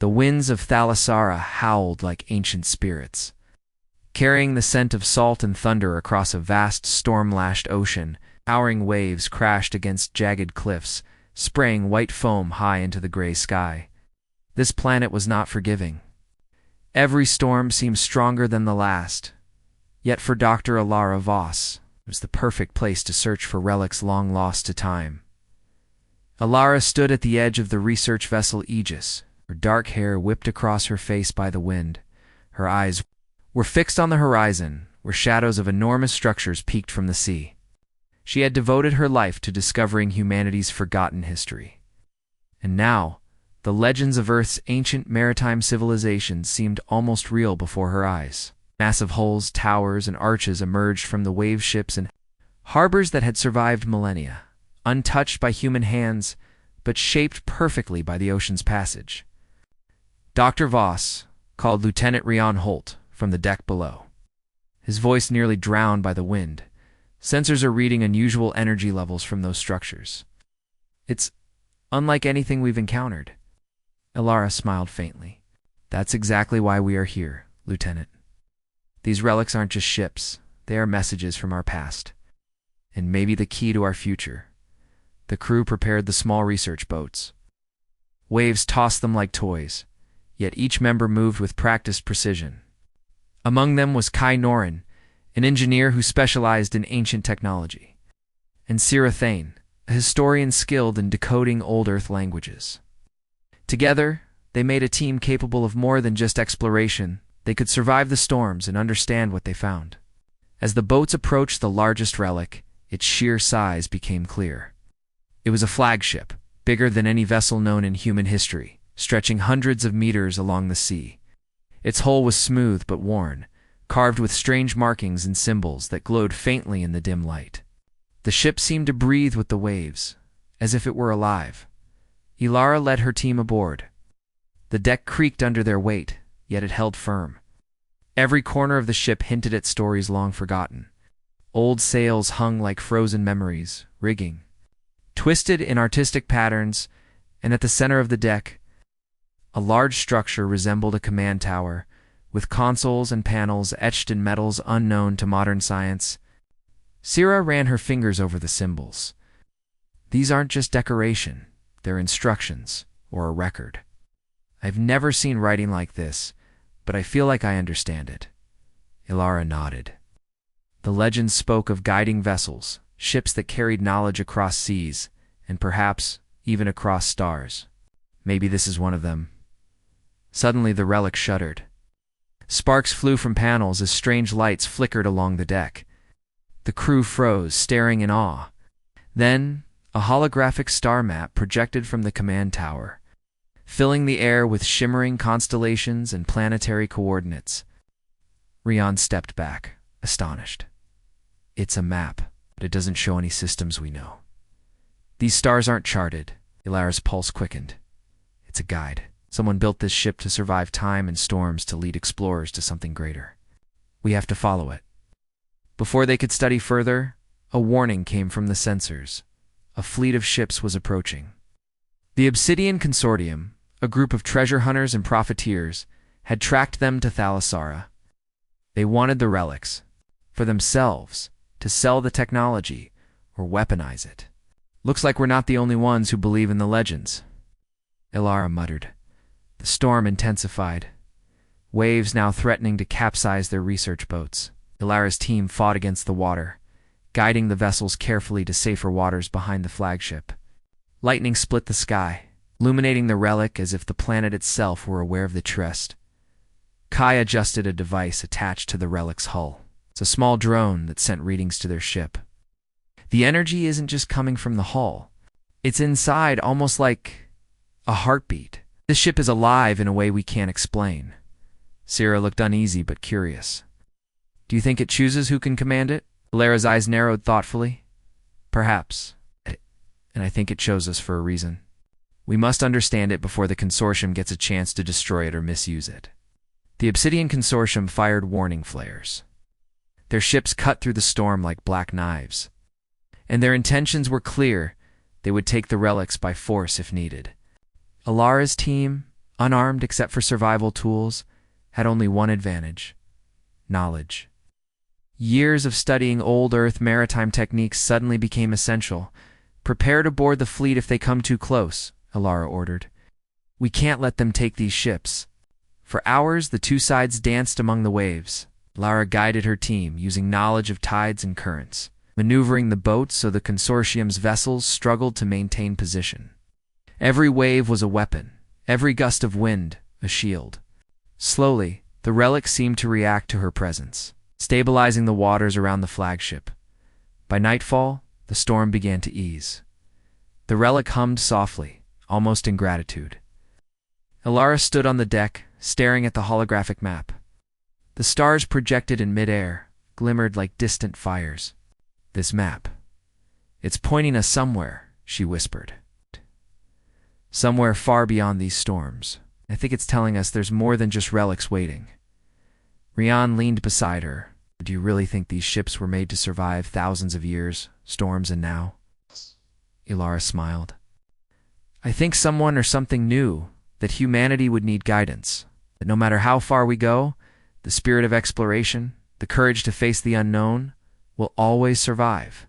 The winds of Thalassara howled like ancient spirits. Carrying the scent of salt and thunder across a vast storm-lashed ocean, towering waves crashed against jagged cliffs, spraying white foam high into the gray sky. This planet was not forgiving. Every storm seemed stronger than the last. Yet for Dr. Ilara Voss, it was the perfect place to search for relics long lost to time. Ilara stood at the edge of the research vessel Aegis, her dark hair whipped across her face by the wind. Her eyes were fixed on the horizon, where shadows of enormous structures peeked from the sea. She had devoted her life to discovering humanity's forgotten history. And now, the legends of Earth's ancient maritime civilizations seemed almost real before her eyes. Massive hulls, towers, and arches emerged from the wave ships and harbors that had survived millennia, untouched by human hands, but shaped perfectly by the ocean's passage. Dr. Voss called Lieutenant Rion Holt from the deck below. His voice nearly drowned by the wind. Sensors are reading unusual energy levels from those structures. It's unlike anything we've encountered. Ilara smiled faintly. That's exactly why we are here, Lieutenant. These relics aren't just ships. They are messages from our past. And maybe the key to our future. The crew prepared the small research boats. Waves tossed them like toys, yet each member moved with practiced precision. Among them was Kai Norin, an engineer who specialized in ancient technology, and Sira Thane, a historian skilled in decoding Old Earth languages. Together, they made a team capable of more than just exploration. They could survive the storms and understand what they found. As the boats approached the largest relic, its sheer size became clear. It was a flagship, bigger than any vessel known in human history, stretching hundreds of meters along the sea. Its hull was smooth but worn, carved with strange markings and symbols that glowed faintly in the dim light. The ship seemed to breathe with the waves, as if it were alive. Ilara led her team aboard. The deck creaked under their weight, yet it held firm. Every corner of the ship hinted at stories long forgotten. Old sails hung like frozen memories, rigging twisted in artistic patterns, and at the center of the deck, a large structure resembled a command tower, with consoles and panels etched in metals unknown to modern science. Sira ran her fingers over the symbols. These aren't just decoration, they're instructions, or a record. I've never seen writing like this, but I feel like I understand it. Ilara nodded. The legends spoke of guiding vessels, ships that carried knowledge across seas, and perhaps even across stars. Maybe this is one of them. Suddenly the relic shuddered. Sparks flew from panels as strange lights flickered along the deck. The crew froze, staring in awe. Then, a holographic star map projected from the command tower, filling the air with shimmering constellations and planetary coordinates. Rion stepped back, astonished. It's a map, but it doesn't show any systems we know. These stars aren't charted. Ilara's pulse quickened. It's a guide. Someone built this ship to survive time and storms, to lead explorers to something greater. We have to follow it. Before they could study further, a warning came from the sensors. A fleet of ships was approaching. The Obsidian Consortium, a group of treasure hunters and profiteers, had tracked them to Thalassara. They wanted the relics, for themselves, to sell the technology or weaponize it. Looks like we're not the only ones who believe in the legends. Ilara muttered. The storm intensified, waves now threatening to capsize their research boats. Ilara's team fought against the water, guiding the vessels carefully to safer waters behind the flagship. Lightning split the sky, illuminating the relic as if the planet itself were aware of the tryst. Kai adjusted a device attached to the relic's hull. It's a small drone that sent readings to their ship. The energy isn't just coming from the hull. It's inside, almost like a heartbeat. This ship is alive in a way we can't explain. Sira looked uneasy but curious. Do you think it chooses who can command it? Ilara's eyes narrowed thoughtfully. Perhaps. And I think it chose us for a reason. We must understand it before the Consortium gets a chance to destroy it or misuse it. The Obsidian Consortium fired warning flares. Their ships cut through the storm like black knives. And their intentions were clear. They would take the relics by force if needed. Ilara's team, unarmed except for survival tools, had only one advantage: knowledge. Years of studying old Earth maritime techniques suddenly became essential. "Prepare to board the fleet if they come too close," Alara ordered. "We can't let them take these ships." For hours, the two sides danced among the waves. Alara guided her team, using knowledge of tides and currents, maneuvering the boats so the consortium's vessels struggled to maintain position. Every wave was a weapon, every gust of wind a shield. Slowly, the relic seemed to react to her presence, stabilizing the waters around the flagship. By nightfall, the storm began to ease. The relic hummed softly, almost in gratitude. Alara stood on the deck, staring at the holographic map. The stars projected in midair glimmered like distant fires. "This map. It's pointing us somewhere," she whispered. "Somewhere far beyond these storms. I think it's telling us there's more than just relics waiting." Rian leaned beside her. "Do you really think these ships were made to survive thousands of years, storms and now?" Alara smiled. "I think someone or something knew that humanity would need guidance, that no matter how far we go, the spirit of exploration, the courage to face the unknown, will always survive.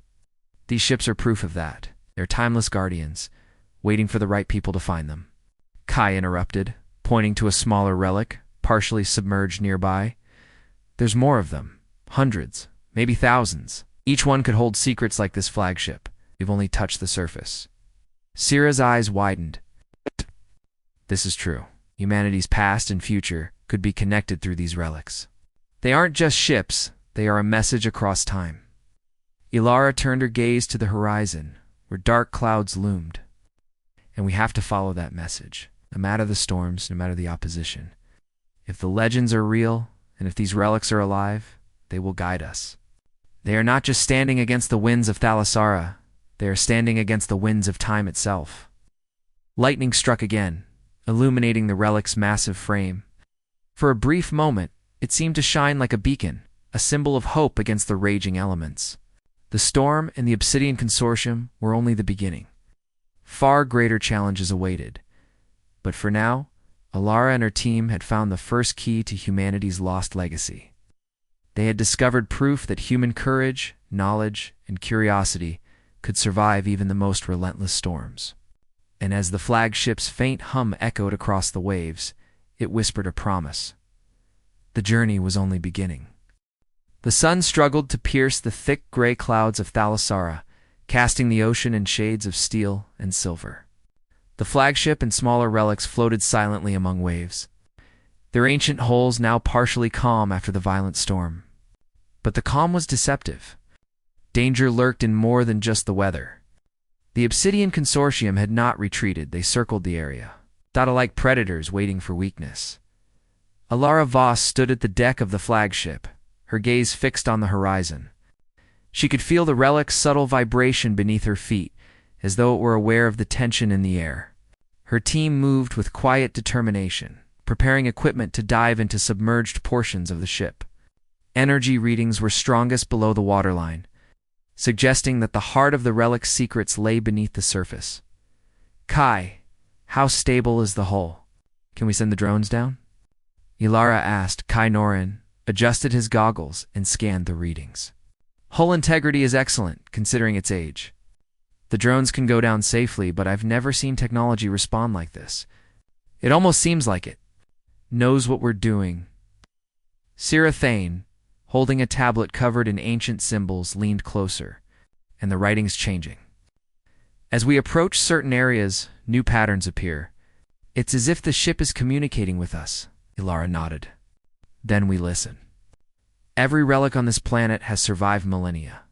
These ships are proof of that. They're timeless guardians, waiting for the right people to find them." Kai interrupted, pointing to a smaller relic, partially submerged nearby. "There's more of them. Hundreds, maybe thousands. Each one could hold secrets like this flagship. We've only touched the surface." Sira's eyes widened. "This is true. Humanity's past and future could be connected through these relics. They aren't just ships, they are a message across time." Alara turned her gaze to the horizon, where dark clouds loomed. "And we have to follow that message, no matter the storms, no matter the opposition. If the legends are real, and if these relics are alive, they will guide us. They are not just standing against the winds of Thalassara, they are standing against the winds of time itself." Lightning struck again, illuminating the relic's massive frame. For a brief moment, it seemed to shine like a beacon, a symbol of hope against the raging elements. The storm and the Obsidian Consortium were only the beginning. Far greater challenges awaited. But for now, Alara and her team had found the first key to humanity's lost legacy. They had discovered proof that human courage, knowledge, and curiosity could survive even the most relentless storms. And as the flagship's faint hum echoed across the waves, it whispered a promise. The journey was only beginning. The sun struggled to pierce the thick gray clouds of Thalassara, casting the ocean in shades of steel and silver. The flagship and smaller relics floated silently among waves, their ancient hulls now partially calm after the violent storm. But the calm was deceptive. Danger lurked in more than just the weather. The Obsidian Consortium had not retreated, they circled the area, Dada-like predators waiting for weakness. Alara Voss stood at the deck of the flagship, her gaze fixed on the horizon. She could feel the relic's subtle vibration beneath her feet, as though it were aware of the tension in the air. Her team moved with quiet determination, preparing equipment to dive into submerged portions of the ship. Energy readings were strongest below the waterline, suggesting that the heart of the relic's secrets lay beneath the surface. "Kai, how stable is the hull? Can we send the drones down?" Alara asked. Kai Norin adjusted his goggles and scanned the readings. "Hull integrity is excellent, considering its age. The drones can go down safely, but I've never seen technology respond like this. It almost seems like it knows what we're doing." Sira Thane, holding a tablet covered in ancient symbols, leaned closer, and the writing's changing. "As we approach certain areas, new patterns appear. It's as if the ship is communicating with us." Alara nodded. "Then we listen. Every relic on this planet has survived millennia.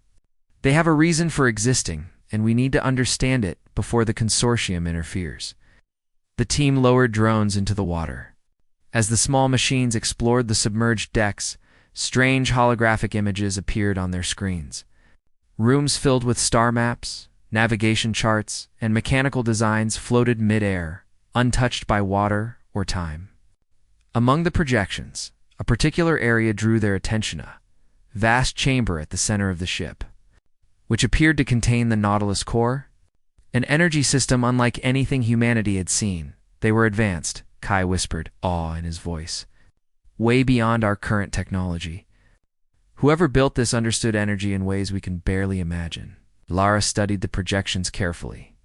They have a reason for existing, and we need to understand it before the consortium interferes." The team lowered drones into the water. As the small machines explored the submerged decks, strange holographic images appeared on their screens. Rooms filled with star maps, navigation charts, and mechanical designs floated mid-air, untouched by water or time. Among the projections, a particular area drew their attention, a vast chamber at the center of the ship, which appeared to contain the Nautilus core, an energy system unlike anything humanity had seen. They were advanced, Kai whispered, awe in his voice. Way beyond our current technology. Whoever built this understood energy in ways we can barely imagine. Lara studied the projections carefully.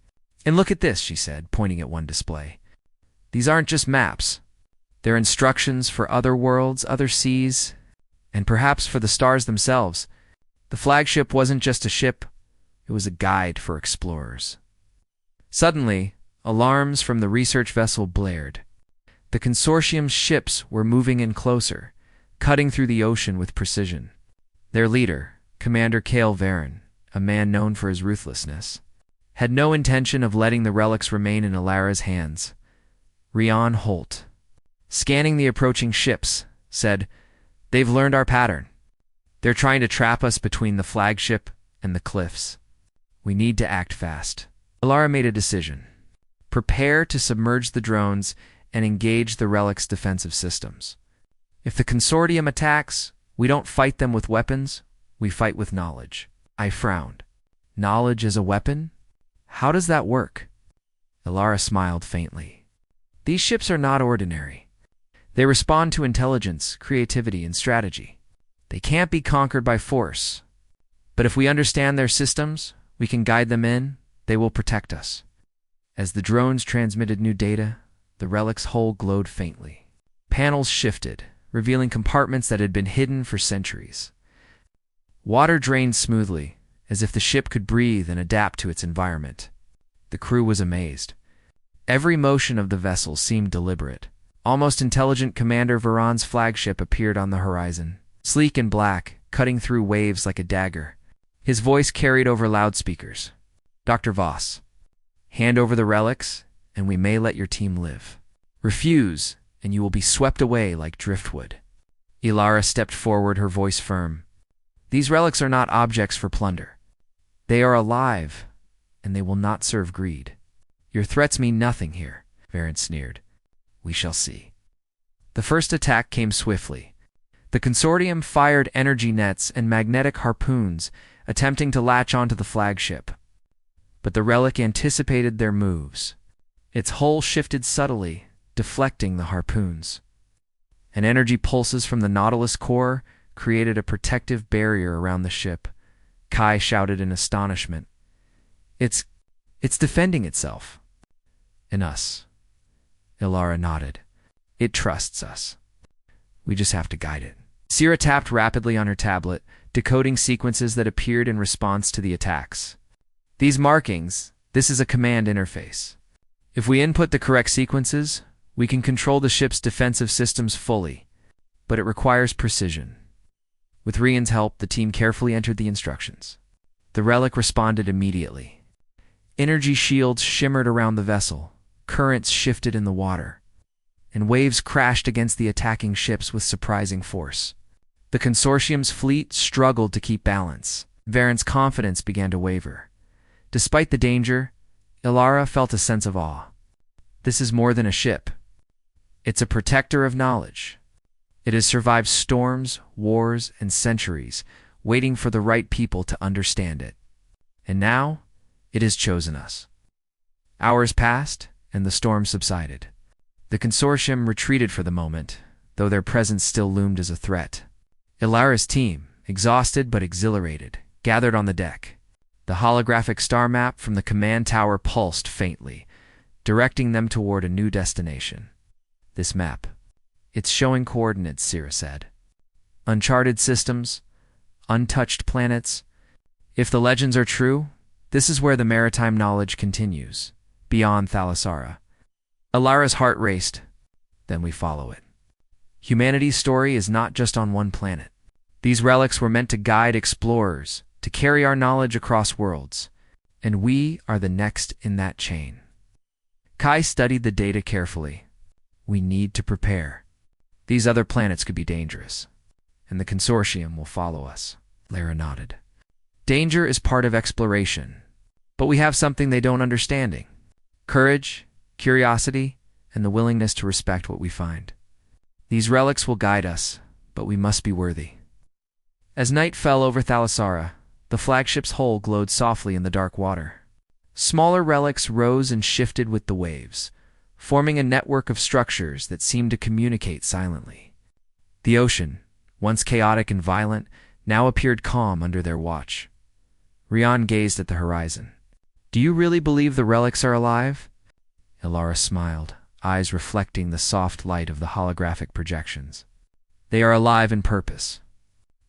And look at this, she said, pointing at one display. These aren't just maps. They're instructions for other worlds, other seas, and perhaps for the stars themselves. The flagship wasn't just a ship, it was a guide for explorers. Suddenly, alarms from the research vessel blared. The consortium's ships were moving in closer, cutting through the ocean with precision. Their leader, Commander Kale Varen, a man known for his ruthlessness, had no intention of letting the relics remain in Alara's hands. Rion Holt, scanning the approaching ships, said, "They've learned our pattern. They're trying to trap us between the flagship and the cliffs. We need to act fast." Alara made a decision. Prepare to submerge the drones and engage the relic's defensive systems. If the consortium attacks, we don't fight them with weapons, we fight with knowledge. I frowned. Knowledge as a weapon? How does that work? Alara smiled faintly. These ships are not ordinary. They respond to intelligence, creativity, and strategy. They can't be conquered by force. But if we understand their systems, we can guide them in, they will protect us. As the drones transmitted new data, the relic's hull glowed faintly. Panels shifted, revealing compartments that had been hidden for centuries. Water drained smoothly, as if the ship could breathe and adapt to its environment. The crew was amazed. Every motion of the vessel seemed deliberate. Almost intelligent Commander Varan's flagship appeared on the horizon, sleek and black, cutting through waves like a dagger. His voice carried over loudspeakers. "Dr. Voss, hand over the relics, and we may let your team live. Refuse, and you will be swept away like driftwood." Alara stepped forward, her voice firm. "These relics are not objects for plunder. They are alive, and they will not serve greed. Your threats mean nothing here," Varen sneered. "We shall see." The first attack came swiftly. The consortium fired energy nets and magnetic harpoons, attempting to latch onto the flagship. But the relic anticipated their moves. Its hull shifted subtly, deflecting the harpoons. And energy pulses from the Nautilus core created a protective barrier around the ship. Kai shouted in astonishment. It's defending itself." "And us." Alara nodded. "It trusts us. We just have to guide it." Sierra tapped rapidly on her tablet, decoding sequences that appeared in response to the attacks. "These markings, this is a command interface. If we input the correct sequences, we can control the ship's defensive systems fully, but it requires precision." With Rion's help, the team carefully entered the instructions. The relic responded immediately. Energy shields shimmered around the vessel, currents shifted in the water, and waves crashed against the attacking ships with surprising force. The consortium's fleet struggled to keep balance. Varen's confidence began to waver. Despite the danger, Alara felt a sense of awe. This is more than a ship. It's a protector of knowledge. It has survived storms, wars, and centuries, waiting for the right people to understand it. And now, it has chosen us. Hours passed, and the storm subsided. The consortium retreated for the moment, though their presence still loomed as a threat. Alara's team, exhausted but exhilarated, gathered on the deck. The holographic star map from the command tower pulsed faintly, directing them toward a new destination. "This map. It's showing coordinates," Sierra said. "Uncharted systems, untouched planets. If the legends are true, this is where the maritime knowledge continues, beyond Thalassara." Alara's heart raced. Then we follow it. Humanity's story is not just on one planet. These relics were meant to guide explorers, to carry our knowledge across worlds, and we are the next in that chain. Kai studied the data carefully. We need to prepare. These other planets could be dangerous, and the consortium will follow us. Lara nodded. Danger is part of exploration, but we have something they don't understanding. Courage, curiosity, and the willingness to respect what we find. These relics will guide us, but we must be worthy. As night fell over Thalassara, the flagship's hull glowed softly in the dark water. Smaller relics rose and shifted with the waves, forming a network of structures that seemed to communicate silently. The ocean, once chaotic and violent, now appeared calm under their watch. Rian gazed at the horizon. "Do you really believe the relics are alive?" Ilara smiled, eyes reflecting the soft light of the holographic projections. "They are alive in purpose.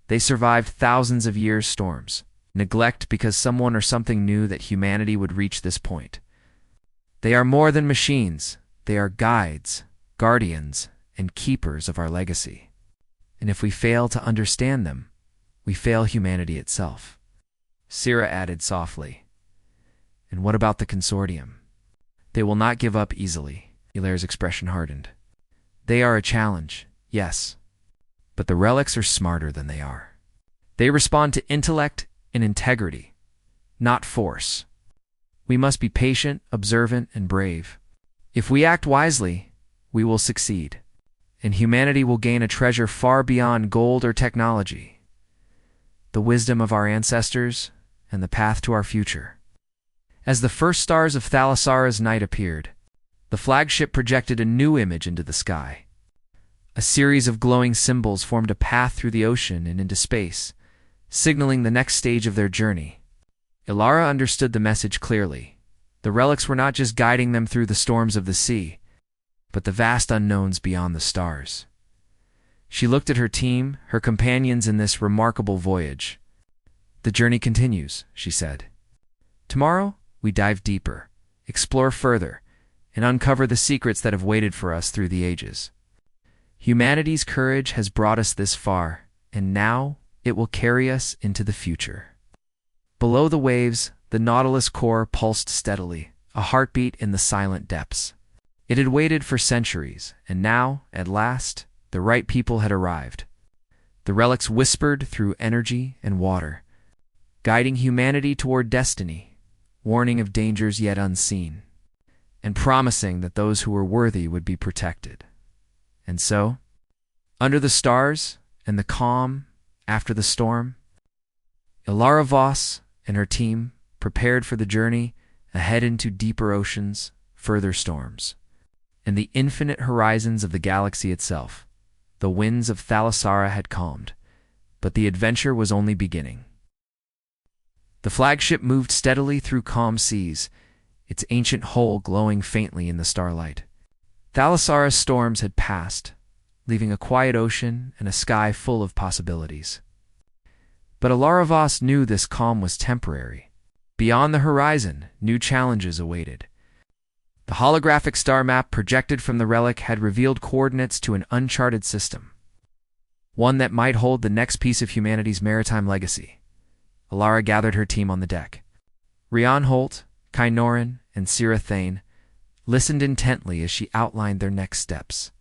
They survived thousands of years' storms, neglect because someone or something knew that humanity would reach this point. They are more than machines. They are guides, guardians, and keepers of our legacy. And if we fail to understand them, we fail humanity itself." Syrah added softly, "And what about the consortium?" "They will not give up easily." Ilaire's expression hardened. "They are a challenge, yes. But the relics are smarter than they are. They respond to intellect and integrity, not force. We must be patient, observant, and brave. If we act wisely, we will succeed, and humanity will gain a treasure far beyond gold or technology, the wisdom of our ancestors and the path to our future." As the first stars of Thalassara's night appeared, the flagship projected a new image into the sky. A series of glowing symbols formed a path through the ocean and into space, signaling the next stage of their journey. Ilara understood the message clearly. The relics were not just guiding them through the storms of the sea, but the vast unknowns beyond the stars. She looked at her team, her companions in this remarkable voyage. "The journey continues," she said. "Tomorrow, we dive deeper, explore further, and uncover the secrets that have waited for us through the ages. Humanity's courage has brought us this far, and now it will carry us into the future." Below the waves, the Nautilus core pulsed steadily, a heartbeat in the silent depths. It had waited for centuries, and now, at last, the right people had arrived. The relics whispered through energy and water, guiding humanity toward destiny, warning of dangers yet unseen, and promising that those who were worthy would be protected. And so, under the stars and the calm after the storm, Ilara Voss and her team prepared for the journey ahead into deeper oceans, further storms, and the infinite horizons of the galaxy itself. The winds of Thalassara had calmed, but the adventure was only beginning. The flagship moved steadily through calm seas, its ancient hull glowing faintly in the starlight. Thalassara's storms had passed, leaving a quiet ocean and a sky full of possibilities. But Ilara Voss knew this calm was temporary. Beyond the horizon, new challenges awaited. The holographic star map projected from the relic had revealed coordinates to an uncharted system, one that might hold the next piece of humanity's maritime legacy. Ilara gathered her team on the deck. Rian Holt, Kai Norin, and Syrah Thane listened intently as she outlined their next steps.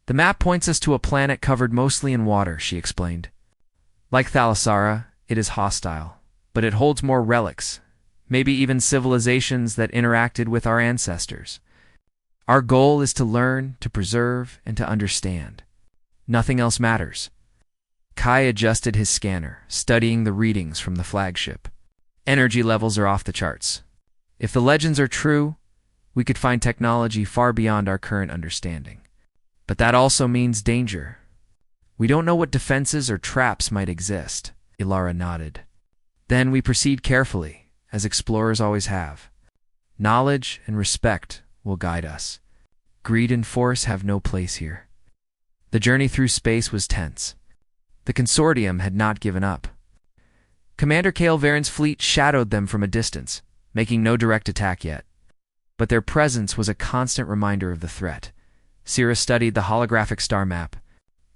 "The map points us to a planet covered mostly in water," she explained. "Like Thalassara, it is hostile, but it holds more relics, maybe even civilizations that interacted with our ancestors. Our goal is to learn, to preserve, and to understand. Nothing else matters." Kai adjusted his scanner, studying the readings from the flagship. "Energy levels are off the charts. If the legends are true, we could find technology far beyond our current understanding. But that also means danger. We don't know what defenses or traps might exist." Ilara nodded. "Then we proceed carefully, as explorers always have. Knowledge and respect will guide us. Greed and force have no place here." The journey through space was tense. The consortium had not given up. Commander Kale Varen's fleet shadowed them from a distance, making no direct attack yet. But their presence was a constant reminder of the threat. Syrah studied the holographic star map.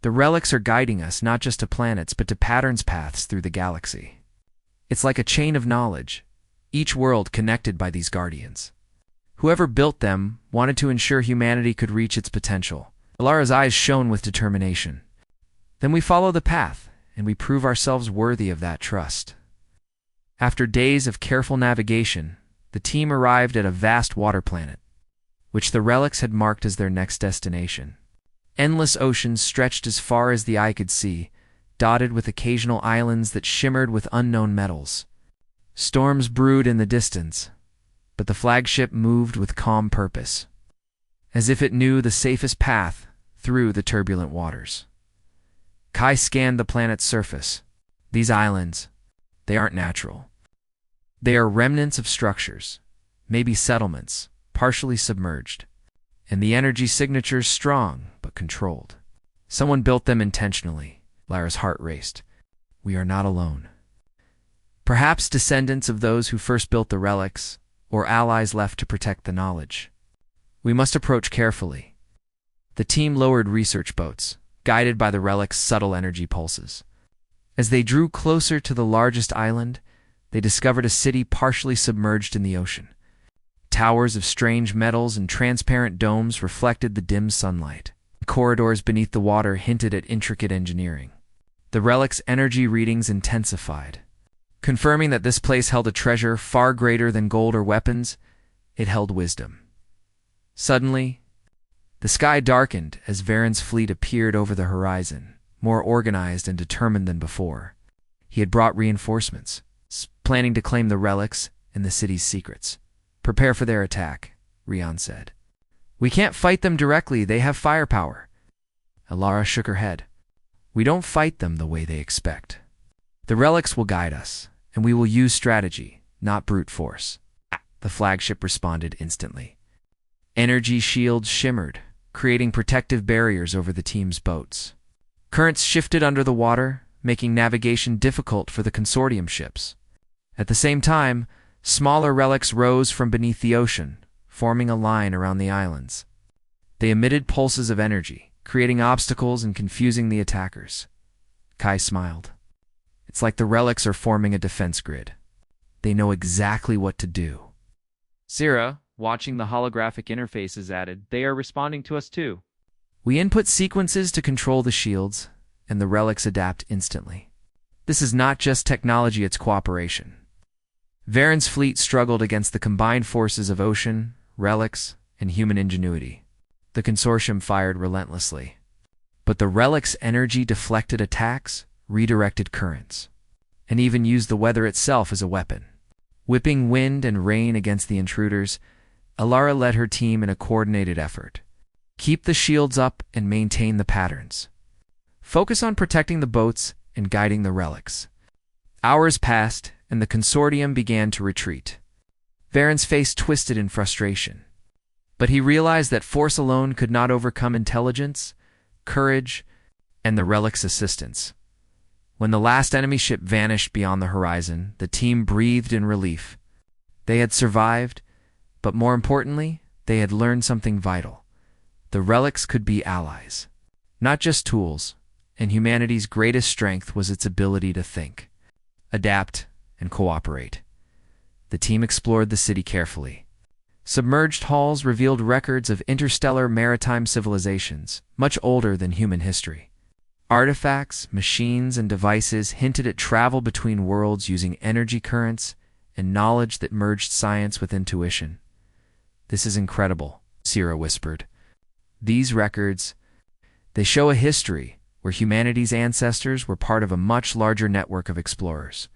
"The relics are guiding us not just to planets but to patterns paths through the galaxy. It's like a chain of knowledge, each world connected by these guardians. Whoever built them wanted to ensure humanity could reach its potential." Ilara's eyes shone with determination. "Then we follow the path, and we prove ourselves worthy of that trust." After days of careful navigation, the team arrived at a vast water planet, which the relics had marked as their next destination. Endless oceans stretched as far as the eye could see, dotted with occasional islands that shimmered with unknown metals. Storms brewed in the distance, but the flagship moved with calm purpose. as if it knew the safest path through the turbulent waters. Kai scanned the planet's surface. These islands, they aren't natural. They are remnants of structures, maybe settlements, partially submerged. And the energy signatures strong, but controlled. Someone built them intentionally. Lara's heart raced. We are not alone. Perhaps descendants of those who first built the relics, or allies left to protect the knowledge. We must approach carefully. The team lowered research boats, guided by the relic's subtle energy pulses. As they drew closer to the largest island, they discovered a city partially submerged in the ocean. Towers of strange metals and transparent domes reflected the dim sunlight. Corridors beneath the water hinted at intricate engineering. The relic's energy readings intensified. Confirming that this place held a treasure far greater than gold or weapons, it held wisdom. Suddenly, the sky darkened as Varen's fleet appeared over the horizon, more organized and determined than before. He had brought reinforcements, planning to claim the relics and the city's secrets. Prepare for their attack, Rion said. We can't fight them directly, they have firepower. Alara shook her head. We don't fight them the way they expect. The relics will guide us, and we will use strategy, not brute force. The flagship responded instantly. Energy shields shimmered, creating protective barriers over the team's boats. Currents shifted under the water, making navigation difficult for the consortium ships. At the same time, smaller relics rose from beneath the ocean, forming a line around the islands. They emitted pulses of energy, creating obstacles and confusing the attackers. Kai smiled. It's like the relics are forming a defense grid. They know exactly what to do. Syrah, watching the holographic interfaces, added, They are responding to us too. We input sequences to control the shields, and the relics adapt instantly. This is not just technology, it's cooperation. Varen's fleet struggled against the combined forces of ocean, relics, and human ingenuity. The consortium fired relentlessly. But the relic's energy deflected attacks, redirected currents, and even used the weather itself as a weapon. Whipping wind and rain against the intruders, Alara led her team in a coordinated effort. Keep the shields up and maintain the patterns. Focus on protecting the boats and guiding the relics. Hours passed, and the consortium began to retreat. Varen's face twisted in frustration. But he realized that force alone could not overcome intelligence, courage, and the relic's assistance. When the last enemy ship vanished beyond the horizon, the team breathed in relief. They had survived, but more importantly, they had learned something vital. The relics could be allies, not just tools, and humanity's greatest strength was its ability to think, adapt, and cooperate. The team explored the city carefully. Submerged halls revealed records of interstellar maritime civilizations, much older than human history. Artifacts, machines, and devices hinted at travel between worlds using energy currents and knowledge that merged science with intuition. This is incredible, Syrah whispered. These records, they show a history where humanity's ancestors were part of a much larger network of explorers.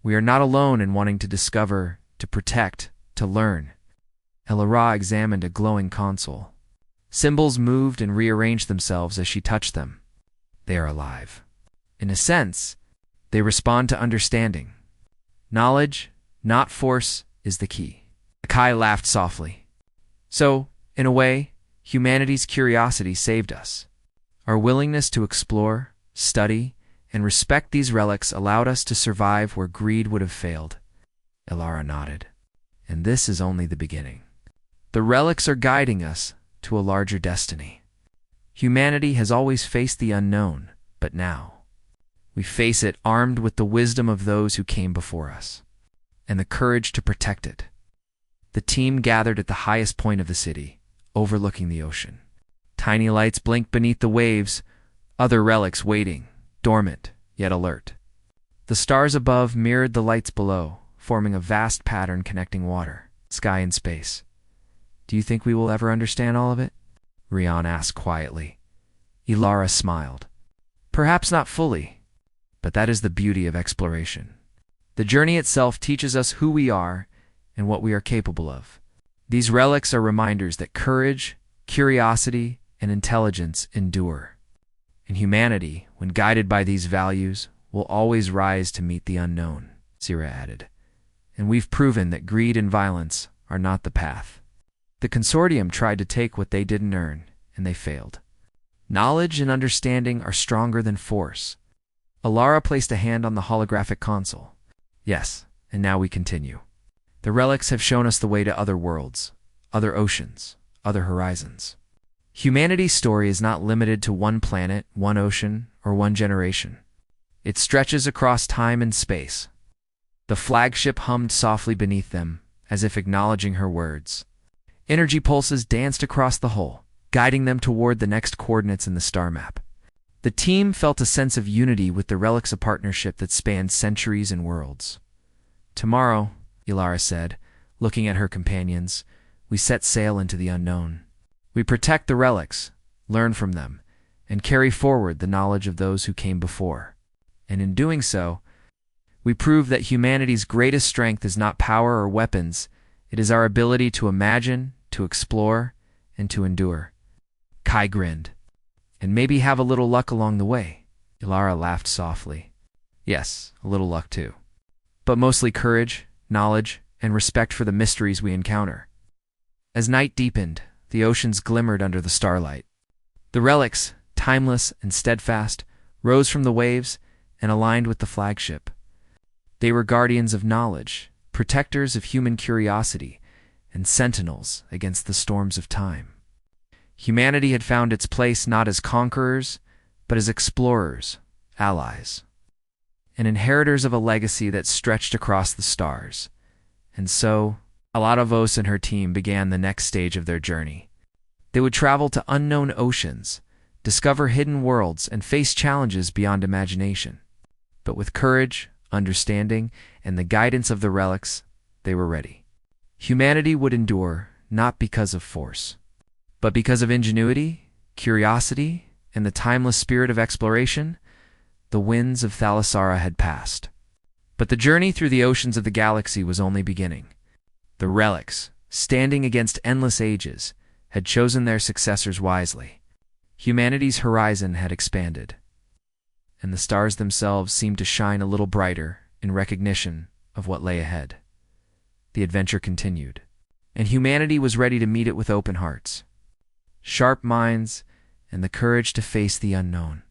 We are not alone in wanting to discover, to protect, to learn. Alara examined a glowing console. Symbols moved and rearranged themselves as she touched them. They are alive. In a sense, they respond to understanding. Knowledge, not force, is the key. Kai laughed softly. So, in a way, humanity's curiosity saved us. Our willingness to explore, study, and respect these relics allowed us to survive where greed would have failed. Alara nodded. And this is only the beginning. The relics are guiding us to a larger destiny. Humanity has always faced the unknown, but now we face it armed with the wisdom of those who came before us, and the courage to protect it. The team gathered at the highest point of the city, overlooking the ocean. Tiny lights blinked beneath the waves, other relics waiting, dormant, yet alert. The stars above mirrored the lights below, forming a vast pattern connecting water, sky, and space. Do you think we will ever understand all of it? Rion asked quietly. Alara smiled. Perhaps not fully, but that is the beauty of exploration. The journey itself teaches us who we are and what we are capable of. These relics are reminders that courage, curiosity, and intelligence endure. And humanity, when guided by these values, will always rise to meet the unknown, Sira added. And we've proven that greed and violence are not the path. The consortium tried to take what they didn't earn, and they failed. Knowledge and understanding are stronger than force. Alara placed a hand on the holographic console. Yes, and now we continue. The relics have shown us the way to other worlds, other oceans, other horizons. Humanity's story is not limited to one planet, one ocean, or one generation. It stretches across time and space. The flagship hummed softly beneath them, as if acknowledging her words. Energy pulses danced across the hull, guiding them toward the next coordinates in the star map. The team felt a sense of unity with the relics, a partnership that spanned centuries and worlds. Tomorrow, Ilara said, looking at her companions, we set sail into the unknown. We protect the relics, learn from them, and carry forward the knowledge of those who came before. And in doing so, we prove that humanity's greatest strength is not power or weapons, it is our ability to imagine, to explore, and to endure. Kai grinned. And maybe have a little luck along the way. Ilara laughed softly. Yes, a little luck too. But mostly courage, knowledge, and respect for the mysteries we encounter. As night deepened, the oceans glimmered under the starlight. The relics, timeless and steadfast, rose from the waves and aligned with the flagship. They were guardians of knowledge, protectors of human curiosity, and sentinels against the storms of time. Humanity had found its place not as conquerors, but as explorers, allies, and inheritors of a legacy that stretched across the stars. And so, Alatavos and her team began the next stage of their journey. They would travel to unknown oceans, discover hidden worlds, and face challenges beyond imagination. But with courage, understanding, and the guidance of the relics, they were ready. Humanity would endure, not because of force, but because of ingenuity, curiosity, and the timeless spirit of exploration. The winds of Thalassara had passed. But the journey through the oceans of the galaxy was only beginning. The relics, standing against endless ages, had chosen their successors wisely. Humanity's horizon had expanded, and the stars themselves seemed to shine a little brighter in recognition of what lay ahead. The adventure continued, and humanity was ready to meet it with open hearts, sharp minds, and the courage to face the unknown.